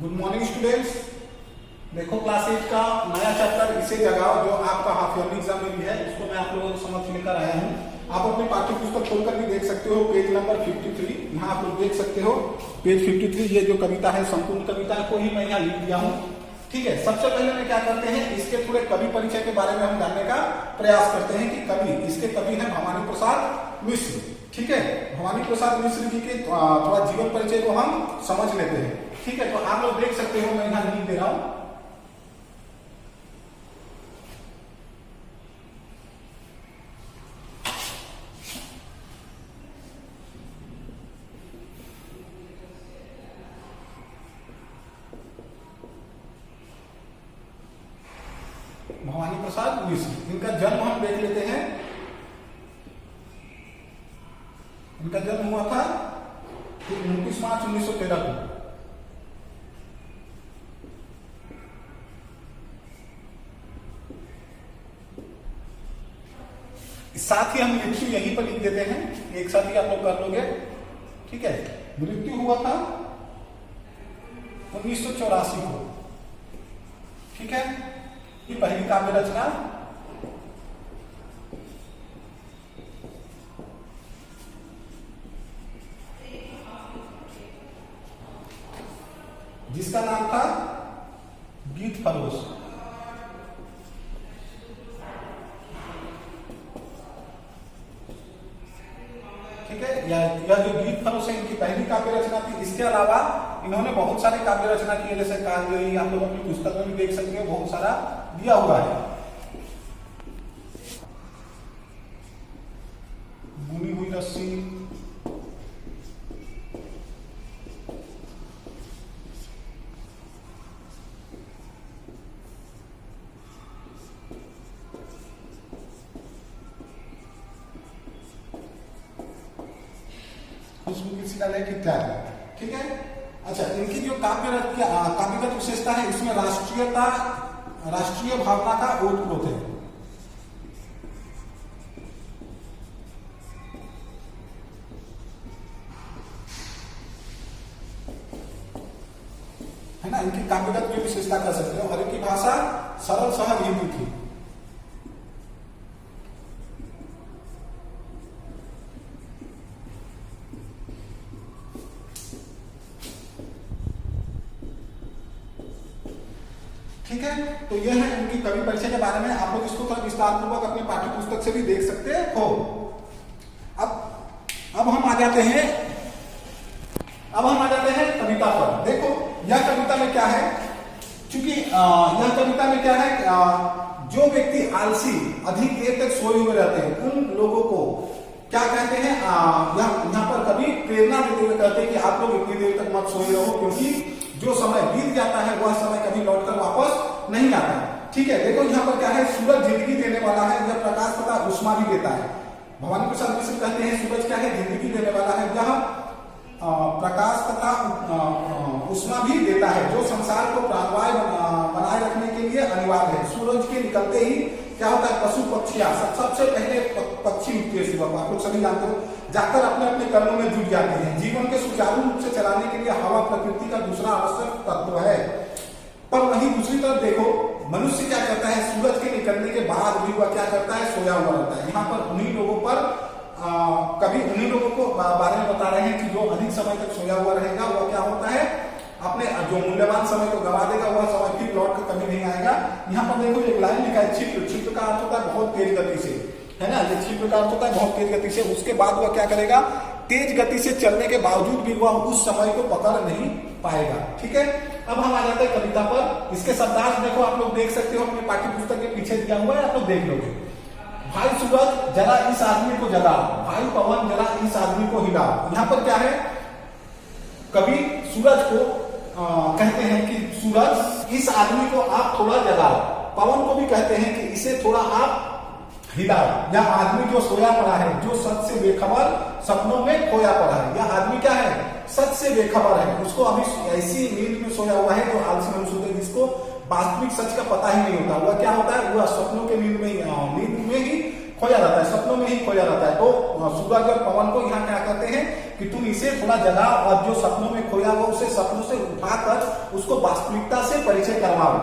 Good morning students. देखो class 8 का नया चैप्टर इसे जगाओ जो आपका हाफ ईयरली एग्जाम में भी है, उसको मैं आप लोगों को समझ लेकर आया हूँ। आप अपने पाठ्य पुस्तक खोलकर भी देख सकते हो, पेज नंबर 53। यहाँ आप लोग देख सकते हो पेज 53। ये जो कविता है संपूर्ण कविता को ही मैं यहाँ लिख दिया हूँ। ठीक है, सबसे पहले में क्या करते हैं, इसके थोड़े कवि परिचय के बारे में हम जानने का प्रयास करते हैं कि कवि, इसके कवि हैं भवानी प्रसाद मिश्र। ठीक है, भवानी प्रसाद मिश्र जी के थोड़ा जीवन परिचय को हम समझ लेते हैं। ठीक है, तो आप लोग देख सकते हो, मैं यहाँ लिख दे रहा हूँ। भवानी प्रसाद मिश्र, इनका जन्म हम देख लेते हैं। इनका जन्म हुआ था 29 मार्च 1913 को। साथ ही हम मृत्यु यहीं पर लिख देते हैं, एक साथ ही आप लोग कर लोगे। ठीक है, मृत्यु हुआ था 1984 को। ठीक है, ये पहली काव्य रचना जिसका नाम था गीत फरोश। ठीक है, यह जो गीत फरोश है इनकी पहली काव्य रचना थी। इसके अलावा इन्होंने बहुत सारे काव्य रचना किए, जैसे कांजलि आप लोग अपनी पुस्तक में भी देख सकते हो, बहुत सारा दिया हुआ है। बुनी हुई रस्सी, खुशबू की शिलालेख इत्यादि। ठीक है, अच्छा, इनकी जो काव्यगत विशेषता है, इसमें राष्ट्रीय भावना का ओतप्रोत है ना। इनकी काव्यगत जो विशेषता कर सकते हो, और इनकी भाषा सरल सहज हिंदी थी। ठीक है, तो यह है उनकी कवि परिचय के बारे में। आप लोग इसको थोड़ा विस्तार पूर्वक अपने पाठ्य पुस्तक से भी देख सकते हो। अब हम आ जाते हैं कविता पर। देखो यह कविता में क्या है, क्योंकि यह कविता में क्या है, जो व्यक्ति आलसी अधिक देर तक सोए हुए रहते हैं उन लोगों को क्या कहते हैं, यहाँ पर कवि प्रेरणा देते हुए कहते हैं कि आप लोग इतनी देर तक मत सोए रहो, क्योंकि जो समय बीत जाता है वह समय कभी लौटकर वापस नहीं आता। ठीक है, देखो यहाँ पर क्या है, सूरज जिंदगी देने वाला है, यह प्रकाश तथा उष्मा भी देता है। भवानी प्रसाद मिश्र कहते हैं सूरज क्या है, जिंदगी देने वाला है, यह प्रकाश तथा उष्मा भी देता है, जो संसार को प्राणवाय बनाए रखने के लिए अनिवार्य है। सूरज के निकलते ही क्या होता है, पशु पक्षियां सबसे पहले पक्षी उठते हैं सुबह, आप लोग सभी जानते हो, जाकर अपने अपने कर्मों में जुट जाते हैं। जीवन के सुचारू रूप से चलाने के लिए हवा प्रकृति का दूसरा आवश्यक तत्व है। पर वहीं दूसरी तरफ देखो, मनुष्य क्या करता है, सूरज के निकलने के बाद भी वह क्या करता है, सोया हुआ रहता है। यहाँ पर उन्हीं लोगों पर कभी उन्हीं लोगों को बारे में बता रहे हैं कि जो अधिक समय तक सोया हुआ रहेगा वह क्या होता है, अपने जो मूल्यवान समय को गवा देगा, वह समय फिर लौट कर कभी नहीं आएगा। यहाँ पर देखो एक लाइन लिखा है, क्षिप्र का अर्थ होता है बहुत तेज गति से, है ना, ये क्षिप्र का अर्थ होता है बहुत तेज गति से। उसके बाद वह क्या करेगा, तेज गति से चलने के बावजूद भी वह उस समय को पकड़ नहीं पाएगा। ठीक है, अब हम आ जाते हैं कविता पर। इसके शब्दार्थ देखो, आप लोग देख सकते हो, अपने पाठ्य पुस्तक के पीछे दिया हुआ है, आप लोग देख लोगे। भाई सूरज जरा इस आदमी को जगाओ, भाई पवन जरा इस आदमी को हिलाओ। यहाँ पर क्या है, कवि सूरज को कहते हैं कि सूरज इस आदमी को आप थोड़ा जगाओ, पवन को भी कहते हैं कि इसे थोड़ा आप हिलाओ। यह आदमी जो सोया पड़ा है, जो सच से बेखबर सपनों में खोया पड़ा है, यह आदमी क्या है, सच से बेखबर है। उसको अभी ऐसी नींद में सोया हुआ है जो आलसी मनुष्य है, जिसको वास्तविक सच का पता ही नहीं होता। वह क्या होता है, वह सपनों के नींद में ही खोया रहता है, सपनों में ही खोया रहता है। तो सूरज और पवन को यहाँ क्या कहते हैं कि तुम इसे थोड़ा जगाओ और जो सपनों में खोया हुआ उसे सपनों से उठाकर उसको वास्तविकता से परिचय करवाओ।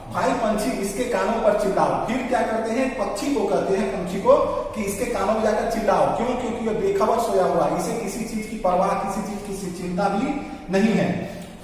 भाई पंछी इसके कानों पर चिल्लाओ। फिर क्या करते हैं, पक्षी को कहते हैं, पंछी को, कि इसके कानों में जाकर चिल्लाओ। क्यों? क्योंकि यह बेखबर सोया हुआ, इसे किसी चीज की परवाह, किसी चीज की चिंता भी नहीं है।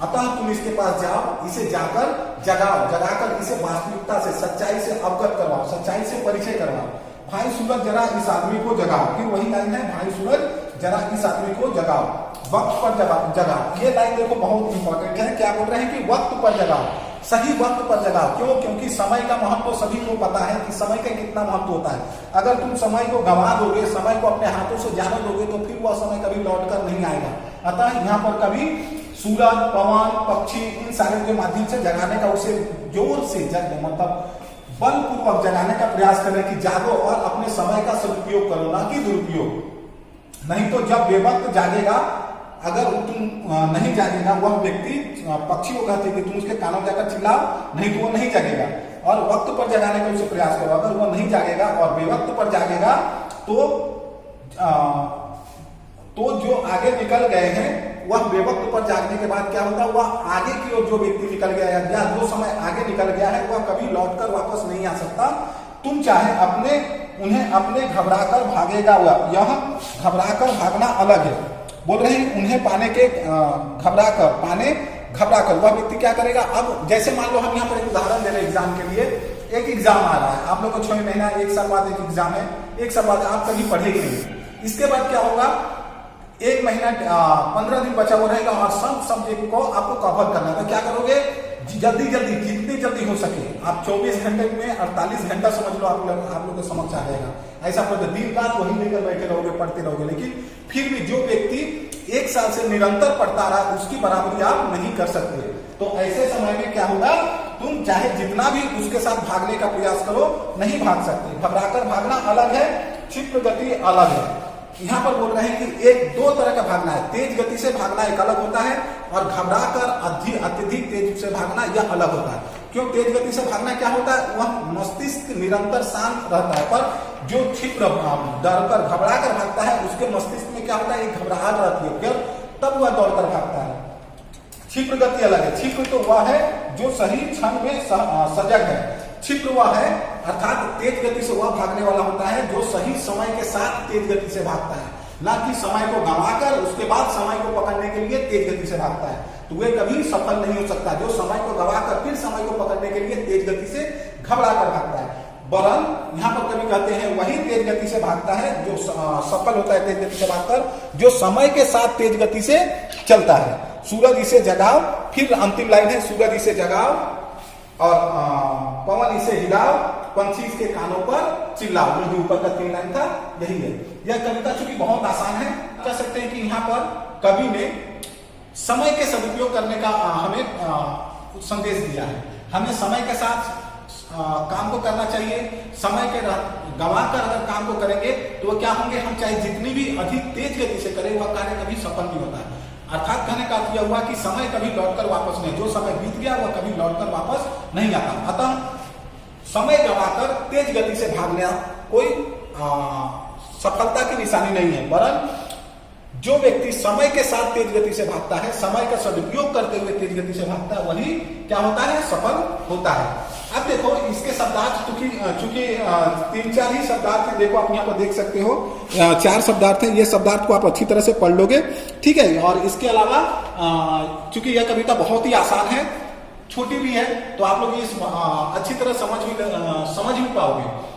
अतः तुम इसके पास जाओ, इसे जाकर जगाओ, जगाकर इसे वास्तविकता से, सच्चाई से अवगत करवाओ, सच्चाई से परिचय करवाओ। भाई सूरज जरा इस आदमी को जगाओ। फिर वही लाइन है, भाई सूरज जरा इस आदमी को जगाओ, वक्त पर जगाओ। ये लाइन देखो बहुत इंपॉर्टेंट है। क्या बोल रहे हैं कि वक्त पर जगाओ, सही वक्त पर जगाओ। क्यों? क्योंकि समय का महत्व सभी को पता है कि समय का कितना महत्व होता है। अगर तुम समय को गंवा दोगे, समय को अपने हाथों से जाने दोगे, तो फिर वह समय कभी लौट कर नहीं आएगा। अतः यहाँ पर कभी सूरज, पवन, पक्षी, इन सारे के माध्यम से जगाने का, उसे जोर से मतलब बलपूर्वक जगाने का प्रयास करें कि जागो और अपने समय का सदुपयोग करो, ना कि दुरुपयोग। नहीं तो जब बेवक्त जागेगा, अगर तुम नहीं जागेगा, वह व्यक्ति, पक्षी को कहते कि तुम उसके कानों में जाकर चिल्लाओ, नहीं तो वो नहीं जागेगा। और वक्त पर जगाने का उसे प्रयास करो। अगर वो नहीं जागेगा और बेवक्त पर जागेगा तो जो आगे निकल गए हैं, वह बेवक्त पर जागने के बाद क्या होता है, वह आगे की ओर जो व्यक्ति निकल गया है या जो समय आगे निकल गया है, वह कभी लौटकर वापस नहीं आ सकता। तुम चाहे उन्हें अपने घबराकर भागेगा, यह घबराकर भागना अलग है। बोल रहे हैं उन्हें पाने के घबराकर वह व्यक्ति क्या करेगा। अब जैसे मान लो हम यहाँ पर एक उदाहरण दे रहे हैं एग्जाम के लिए। एक एग्जाम आ रहा है, आप लोग को 6 महीना 1 साल बाद एक एग्जाम है, 1 साल बाद आप कभी पढ़ेंगे नहीं। इसके बाद क्या होगा, 1 महीना 15 दिन बचा हुआ रहेगा और सब सब्जेक्ट को आपको कवर करना है। तो क्या करोगे, जल्दी जितनी जल्दी हो सके आप 24 घंटे में 48 घंटा समझ लो, आप लोग को समझ आ जाएगा। ऐसा पढ़ते दिन रात वही लेकर बैठे रहोगे, पढ़ते रहोगे। लेकिन फिर भी जो व्यक्ति 1 साल से निरंतर पढ़ता रहा, उसकी बराबरी आप नहीं कर सकते। तो ऐसे समय में क्या होगा, तुम चाहे जितना भी उसके साथ भागने का प्रयास करो, नहीं भाग सकते। घबराकर भागना अलग है, क्षिप्र गति अलग है। यहाँ पर बोल रहे हैं कि 2 तरह का भागना है। तेज गति से भागना एक अलग होता है और घबराकर अत्यधिक तेज से भागना यह अलग होता है। क्यों? तेज गति से भागना क्या होता है, वह मस्तिष्क निरंतर शांत रहता है, पर जो क्षिप्र डरकर घबराकर भागता है, उसके मस्तिष्क में क्या होता है, एक घबराहट रहती है, फिर तब वह दौड़कर भागता है। क्षिप्र गति अलग है। क्षिप्र तो वह है जो सही क्षण में सजग है। क्षिप्र वह है, अर्थात तेज गति से वह भागने वाला होता है जो सही समय के साथ तेज गति से भागता है, ना कि समय को गंवाकर उसके बाद समय को पकड़ने के लिए तेज गति से भागता है। तो वे कभी सफल नहीं हो सकता जो समय को गंवाकर फिर समय को पकड़ने के लिए तेज गति से घबराकर भागता है। वरन यहाँ पर कभी कहते हैं वही तेज गति से भागता है जो सफल होता है तेज गति से भागकर, जो समय के साथ तेज गति से चलता है। सूरज इसे जगाओ, फिर अंतिम लाइन है, सूरज इसे जगाओ और पवन इसे हिलाओ, पंछी इसके कानों पर चिल्लाओ। जो ऊपर का 3 लाइन था यही है। यह कविता चूंकि बहुत आसान है, कह सकते हैं कि यहाँ पर कवि ने समय के सदुपयोग करने का हमें संदेश दिया है। हमें समय के साथ काम को करना चाहिए। समय के गंवा कर अगर काम को करेंगे तो वो क्या होंगे, हम चाहे जितनी भी अधिक तेज गति से करें, वह कार्य कभी सफल नहीं होता है। अर्थात कहने का अर्थ यह हुआ कि समय कभी लौटकर वापस नहीं, जो समय बीत गया वह कभी लौटकर वापस नहीं आता। अतः समय गंवाकर तेज गति से भागना कोई सफलता की निशानी नहीं है, वरन जो व्यक्ति समय के साथ तेज गति से भागता है, समय का सदुपयोग करते हुए तेज गति से भागता है, वही क्या होता है, सफल होता है। अब देखो इसके शब्दार्थ, चूंकि 3-4 ही शब्दार्थ हैं, देखो आप यहाँ पर देख सकते हो 4 शब्दार्थ हैं। ये शब्दार्थ को आप अच्छी तरह से पढ़ लोगे, ठीक है। और इसके अलावा चूंकि यह कविता बहुत ही आसान है, छोटी भी है, तो आप लोग इस अच्छी तरह समझ भी पाओगे।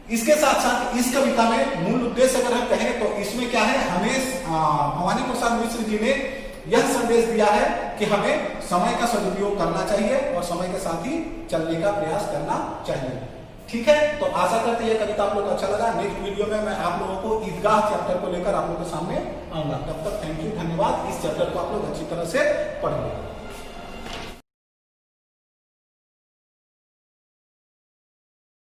इसके साथ साथ इस कविता में मूल उद्देश्य अगर हम कहें तो इसमें क्या है, हमें भवानी प्रसाद मिश्र जी ने यह संदेश दिया है कि हमें समय का सदुपयोग करना चाहिए और समय के साथ ही चलने का प्रयास करना चाहिए। ठीक है, तो आशा करते हैं यह कविता आप लोग को अच्छा लगा। नेक्स्ट वीडियो में मैं आप लोगों को ईदगाह चैप्टर को लेकर आप लोगों के सामने आऊंगा। तब तक थैंक यू, धन्यवाद। इस चैप्टर को आप लोग अच्छी तरह से पढ़िए।